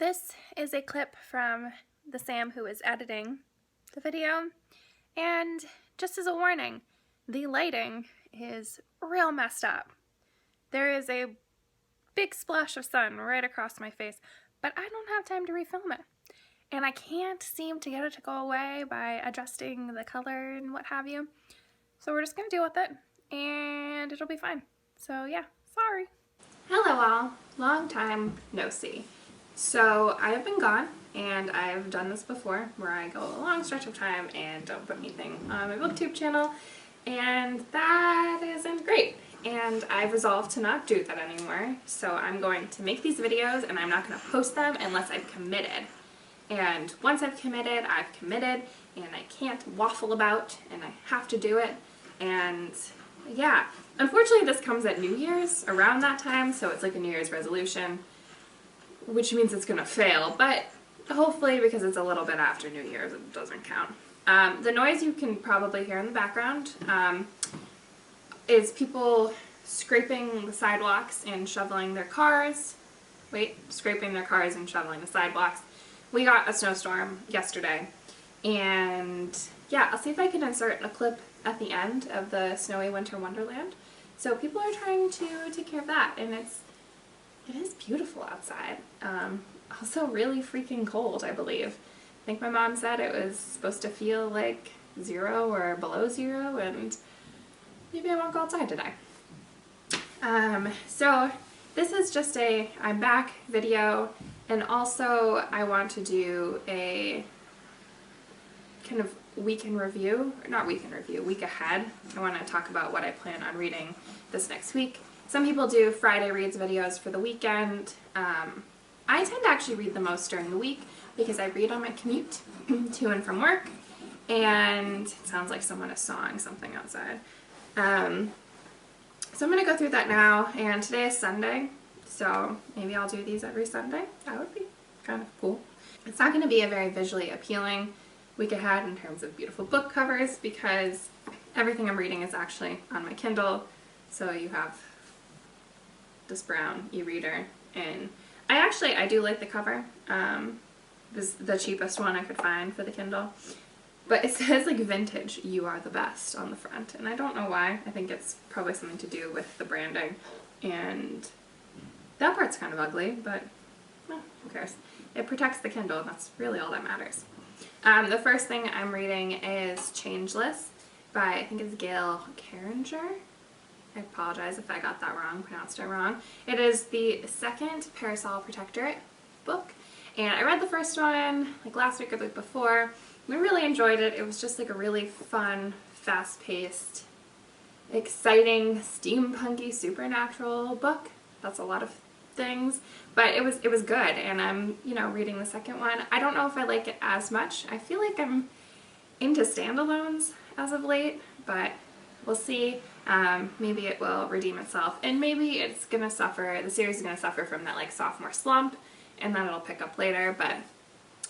This is a clip from the Sam who is editing the video, and just as a warning, the lighting is real messed up. There is a big splash of sun right across my face, but I don't have time to refilm it. And I can't seem to get it to go away by adjusting the color and what have you. So we're just gonna deal with it, and it'll be fine. So yeah, sorry. Hello all, long time no see. So I have been gone, and I've done this before where I go a long stretch of time and don't put anything on my booktube channel, and that isn't great. And I've resolved to not do that anymore, so I'm going to make these videos and I'm not going to post them unless I've committed. And once I've committed, and I can't waffle about, and I have to do it. And yeah, unfortunately this comes at New Year's, around that time, so it's like a New Year's resolution, which means it's gonna fail, but hopefully because it's a little bit after New Year's it doesn't count. The noise you can probably hear in the background is people scraping the sidewalks and shoveling their cars. Scraping their cars and shoveling the sidewalks. We got a snowstorm yesterday, and yeah, I'll see if I can insert a clip at the end of the snowy winter wonderland. So people are trying to take care of that, and it is beautiful outside. Also really freaking cold, I believe. I think my mom said it was supposed to feel like 0 or below 0, and maybe I won't go outside today. So this is just a I'm back video, and also I want to do a kind of week ahead. I want to talk about what I plan on reading this next week. Some people do Friday reads videos for the weekend. I tend to actually read the most during the week because I read on my commute to and from work, and it sounds like someone is sawing something outside. So I'm going to go through that now, and today is Sunday, so maybe I'll do these every Sunday. That would be kind of cool. It's not going to be a very visually appealing week ahead in terms of beautiful book covers because everything I'm reading is actually on my Kindle. So you have this brown e-reader, and I do like the cover. This is the cheapest one I could find for the Kindle, but it says like vintage, you are the best on the front, and I don't know why. I think it's probably something to do with the branding, and that part's kind of ugly, but well, who cares? It protects the Kindle, and that's really all that matters. The first thing I'm reading is Changeless by, I think it's Gail Carringer. I apologize if I got that wrong, pronounced it wrong. It is the second Parasol Protectorate book, and I read the first one like last week or the week before. We really enjoyed it. It was just like a really fun, fast-paced, exciting, steampunky, supernatural book. That's a lot of things, but it was good, and I'm reading the second one. I don't know if I like it as much. I feel like I'm into standalones as of late, but we'll see. Maybe it will redeem itself, and maybe it's gonna suffer, the series is gonna suffer from that like sophomore slump, and then it'll pick up later. But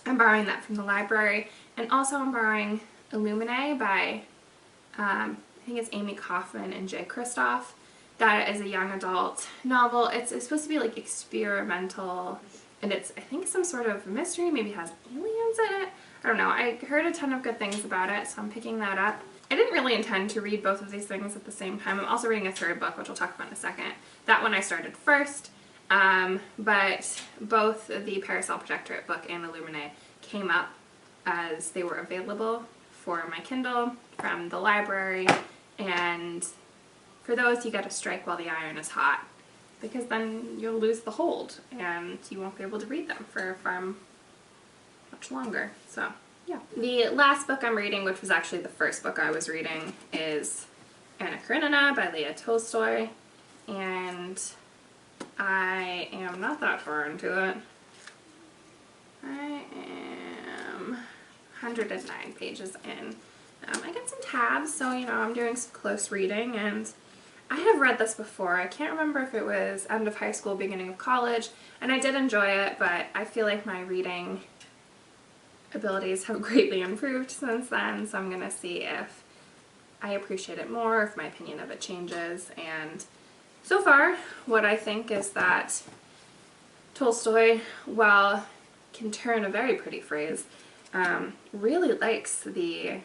I'm borrowing that from the library, and also I'm borrowing Illuminae by I think it's Amy Kaufman and Jay Kristoff. That is a young adult novel. It's supposed to be like experimental, and it's, I think, some sort of mystery, maybe has aliens in it. I don't know. I heard a ton of good things about it, so I'm picking that up. I didn't really intend to read both of these things at the same time. I'm also reading a third book, which we'll talk about in a second. That one I started first, but both the Parasol Protectorate book and Illuminae came up as they were available for my Kindle from the library, and for those you gotta strike while the iron is hot, because then you'll lose the hold and you won't be able to read them for much longer. So yeah. The last book I'm reading, which was actually the first book I was reading, is Anna Karenina by Leah Tolstoy, and I am not that far into it. I am 109 pages in. I got some tabs, so I'm doing some close reading, and I have read this before. I can't remember if it was end of high school, beginning of college, and I did enjoy it, but I feel like my reading abilities have greatly improved since then, so I'm gonna see if I appreciate it more, if my opinion of it changes. And so far, what I think is that Tolstoy, while can turn a very pretty phrase, really likes the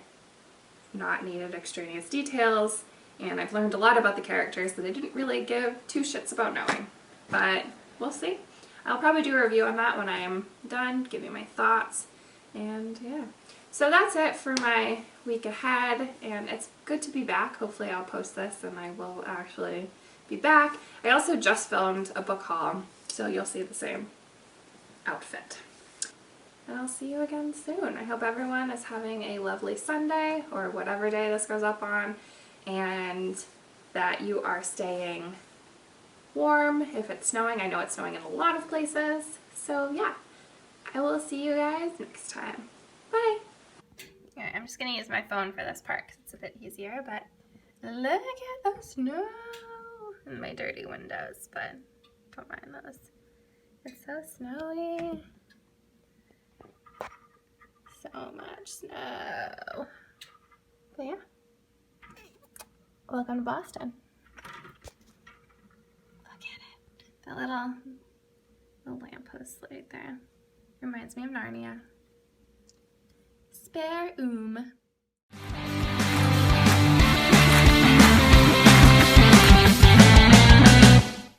not needed extraneous details, and I've learned a lot about the characters that I didn't really give two shits about knowing. But we'll see. I'll probably do a review on that when I am done, give you my thoughts, and yeah. So that's it for my week ahead, and it's good to be back. Hopefully I'll post this and I will actually be back. I also just filmed a book haul, so you'll see the same outfit. And I'll see you again soon. I hope everyone is having a lovely Sunday, or whatever day this goes up on, and that you are staying warm if it's snowing. I know it's snowing in a lot of places. So yeah, I will see you guys next time. Bye! Alright, I'm just going to use my phone for this part because it's a bit easier, but look at the snow in my dirty windows, but don't mind those. It's so snowy. So much snow. But yeah, welcome to Boston. Look at it. That little lamppost right there. Reminds me of Narnia. Spare